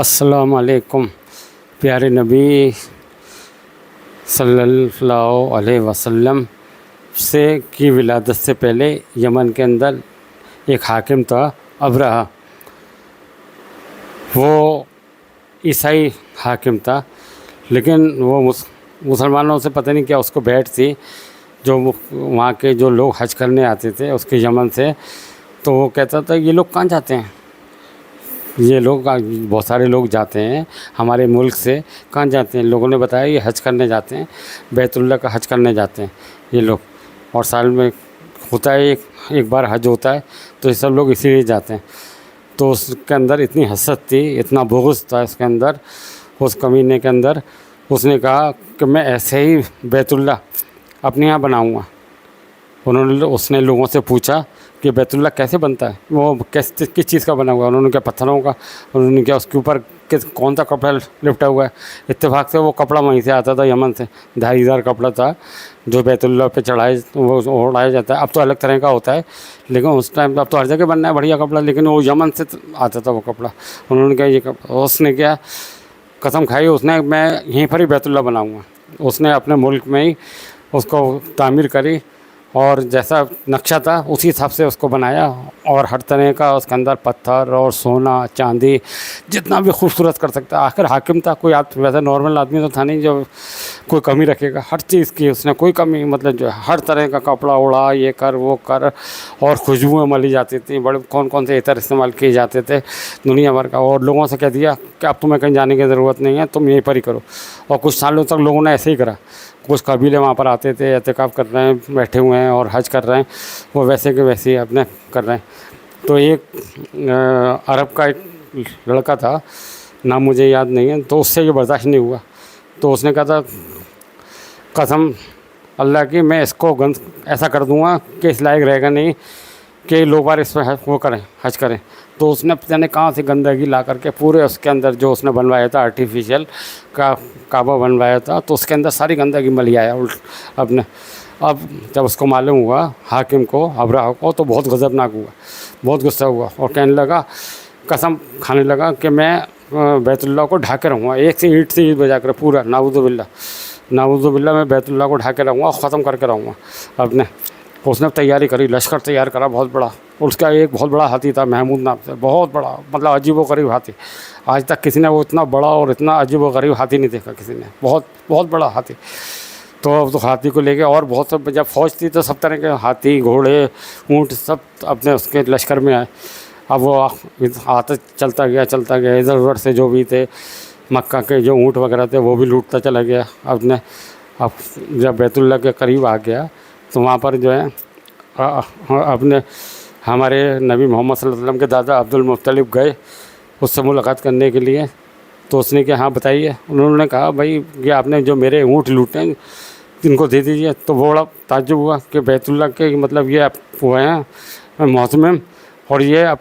السلام علیکم۔ پیارے نبی صلی اللہ علیہ وسلم سے کی ولادت سے پہلے یمن کے اندر ایک حاکم تھا ابرہہ۔ وہ عیسائی حاکم تھا، لیکن وہ مسلمانوں سے پتہ نہیں کیا اس کو بیٹھ تھی، جو وہاں کے جو لوگ حج کرنے آتے تھے اس کے یمن سے، تو وہ کہتا تھا یہ لوگ کہاں جاتے ہیں، یہ لوگ بہت سارے لوگ جاتے ہیں ہمارے ملک سے، کہاں جاتے ہیں؟ لوگوں نے بتایا یہ حج کرنے جاتے ہیں، بیت اللہ کا حج کرنے جاتے ہیں یہ لوگ، اور سال میں ہوتا ہے ایک بار حج ہوتا ہے، تو یہ سب لوگ اسی لیے جاتے ہیں۔ تو اس کے اندر اتنی حسد تھی، اتنا بغض تھا اس کے اندر، اس کمینے کے اندر، اس نے کہا کہ میں ایسے ہی بیت اللہ اپنے یہاں بناؤں گا۔ اس نے لوگوں سے پوچھا کہ بیت اللہ کیسے بنتا ہے، وہ کس چیز کا بنا ہوا ہے؟ انہوں نے کیا پتھروں کا، انہوں نے کیا اس کے اوپر کون سا کپڑا لپٹا ہوا ہے؟ اتفاق سے وہ کپڑا وہیں سے آتا تھا، یمن سے دھاری دار کپڑا تھا جو بیت اللہ پہ وہ اڑایا جاتا ہے۔ اب تو الگ طرح کا ہوتا ہے، لیکن اس ٹائم اب تو ہر جگہ بننا ہے بڑھیا کپڑا، لیکن وہ یمن سے آتا تھا وہ کپڑا۔ انہوں نے کہا یہ کپڑا، اس نے کیا قسم کھائی، اس نے میں یہیں پر ہی بیت اللہ بناؤں گا۔ اس نے اپنے ملک میں ہی اس کو تعمیر کری، اور جیسا نقشہ تھا اسی حساب سے اس کو بنایا، اور ہر طرح کا اس کے اندر پتھر اور سونا چاندی جتنا بھی خوبصورت کر سکتا ہے۔ آخر حاکم تھا، کوئی ویسا نارمل آدمی تو تھا نہیں جو کوئی کمی رکھے گا، ہر چیز کی اس نے کوئی کمی، مطلب جو ہر طرح کا کپڑا اڑا، یہ کر وہ کر، اور خوشبوئیں ملی جاتی تھیں، بڑے کون سے عطر استعمال کیے جاتے تھے دنیا بھر کا، اور لوگوں سے کہہ دیا کہ اب تمہیں کہیں جانے کی ضرورت نہیں ہے، تم یہیں پر ہی کرو۔ اور کچھ سالوں تک لوگوں نے ایسے ہی کرا، کچھ قبیلے وہاں پر آتے تھے، اعتکاف کر رہے ہیں، بیٹھے ہوئے ہیں اور حج کر رہے ہیں، وہ ویسے کے ویسے ہی اپنے کر رہے ہیں۔ تو ایک عرب کا ایک لڑکا تھا، نام مجھے یاد نہیں ہے، تو اس سے یہ برداشت نہیں ہوا، تو اس نے کہا تھا قسم اللہ کی میں اس کو ایسا کر دوں گا کہ اس لائق رہے گا نہیں کہ لوگ بار اس میں وہ کریں، حج کریں۔ تو اس نے پتہ نہیں کہاں سے گندگی لا کر کے پورے اس کے اندر جو اس نے بنوایا تھا آرٹیفیشیل کا کعبہ بنوایا تھا، تو اس کے اندر ساری گندگی ملی آیا اپنے۔ اب جب اس کو معلوم ہوا حاکم کو، ابرہہ کو، تو بہت غضبناک ہوا، بہت غصہ ہوا، اور کہنے لگا، قسم کھانے لگا کہ میں بیت اللہ کو ڈھا کے رہوں گا، ایک سے اینٹ سے اینٹ بجا کر پورا، نعوذ باللہ نعوذ باللہ، میں بیت اللہ کو ڈھا کے رہوں گا، ختم کر کے رہوں گا اپنے۔ اس نے تیاری کری، لشکر تیار کرا بہت بڑا، اس کا ایک بہت بڑا ہاتھی تھا محمود نام سے، بہت بڑا، مطلب عجیب و غریب ہاتھی، آج تک کسی نے وہ اتنا بڑا اور اتنا عجیب و غریب ہاتھی نہیں دیکھا کسی نے، بہت بہت بڑا ہاتھی۔ تو ہاتھی کو لے کے، اور بہت سب جب فوج تھی تو سب طرح کے ہاتھی گھوڑے اونٹ سب اپنے اس کے لشکر میں آئے۔ اب وہ آتا چلتا گیا ادھر ادھر سے، جو بھی تھے مکہ کے جو اونٹ وغیرہ تھے وہ بھی لوٹتا چلا گیا اپنے۔ اب جب بیت اللہ کے قریب آ گیا تو وہاں پر جو ہے اپنے ہمارے نبی محمد صلی اللہ علیہ وسلم کے دادا عبد المطلب گئے اس سے ملاقات کرنے کے لیے۔ تو اس نے کہا ہاں بتائیے۔ انہوں نے کہا بھائی یہ آپ نے جو میرے اونٹ لوٹے ہیں ان کو دے دیجیے۔ تو وہ بڑا تعجب ہوا کہ بیت اللہ کے مطلب یہ آپ وہ ہیں معتمم، اور یہ آپ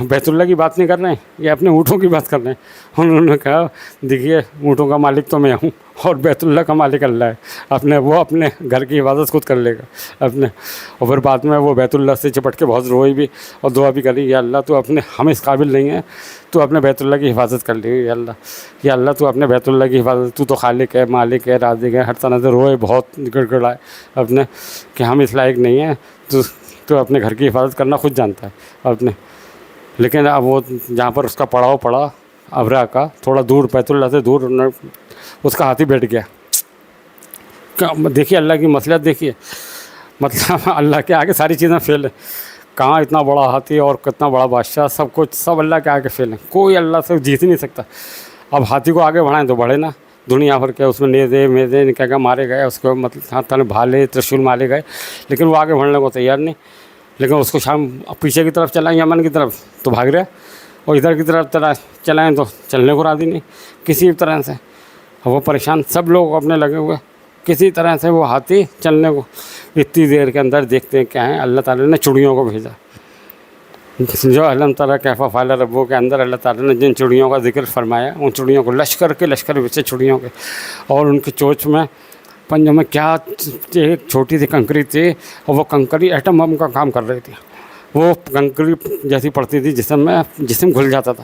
بیت اللہ کی بات نہیں کر رہے ہیں، یہ اپنے اونٹوں کی بات کر رہے ہیں۔ انہوں نے کہا دیکھیے اونٹوں کا مالک تو میں ہوں اور بیت اللہ کا مالک اللہ ہے، وہ اپنے گھر کی حفاظت خود کر لے گا اپنے۔ اور پھر بعد میں وہ بیت اللہ سے چپٹ کے بہت روئی بھی اور دعا بھی کری، یا اللہ تو ہم اس قابل نہیں ہیں، تو اپنے بیت اللہ کی حفاظت کر لے، یا اللہ تو اپنے بیت اللہ کی حفاظت، تو خالق ہے، مالک ہے، رازق ہے، ہر طرح سے روئے، بہت گڑ گڑائے اپنے کہ ہم اس لائق نہیں ہیں، تو اپنے گھر کی حفاظت کرنا خود جانتا ہے اپنے۔ لیکن اب وہ جہاں پر اس کا پڑاؤ پڑا ابرہہ کا، تھوڑا دور بیت اللہ سے دور، اس کا ہاتھی بیٹھ گیا۔ دیکھیے اللہ کی مصلحت، دیکھیے مطلب اللہ کے آگے ساری چیزیں فیل ہیں، کہاں اتنا بڑا ہاتھی اور کتنا بڑا بادشاہ، سب کچھ سب اللہ کے آگے فیل ہیں، کوئی اللہ سے جیت ہی نہیں سکتا۔ اب ہاتھی کو آگے بڑھائیں تو بڑھے نا، دنیا بھر کے اس میں نیزے میزے کیا کیا مارے گئے، اس کو مطلب بھالے ترشول مارے گئے، لیکن وہ آگے بڑھنے کو تیار نہیں۔ لیکن اس کو شام پیچھے کی طرف چلائیں یمن کی طرف تو بھاگ رہا، اور ادھر کی طرف چلائیں تو چلنے کو راضی نہیں کسی طرح سے، وہ پریشان، سب لوگ اپنے لگے ہوئے، کسی طرح سے وہ ہاتھی چلنے کو۔ اتنی دیر کے اندر دیکھتے ہیں کیا ہے، اللہ تعالیٰ نے چڑیوں کو بھیجا، جو علم تعالیٰ کیف فعل ربک کے اندر اللہ تعالیٰ نے جن چڑیوں کا ذکر فرمایا، ان چڑیوں کو لشکر بچے چڑیوں کے، اور ان کی چونچ میں پنجوں میں کیا ایک چھوٹی سی کنکری تھی، اور وہ کنکری ایٹم بم کا کام کر رہی تھی، وہ کنکری جیسی پڑتی تھی جسم میں، جسم گھل جاتا تھا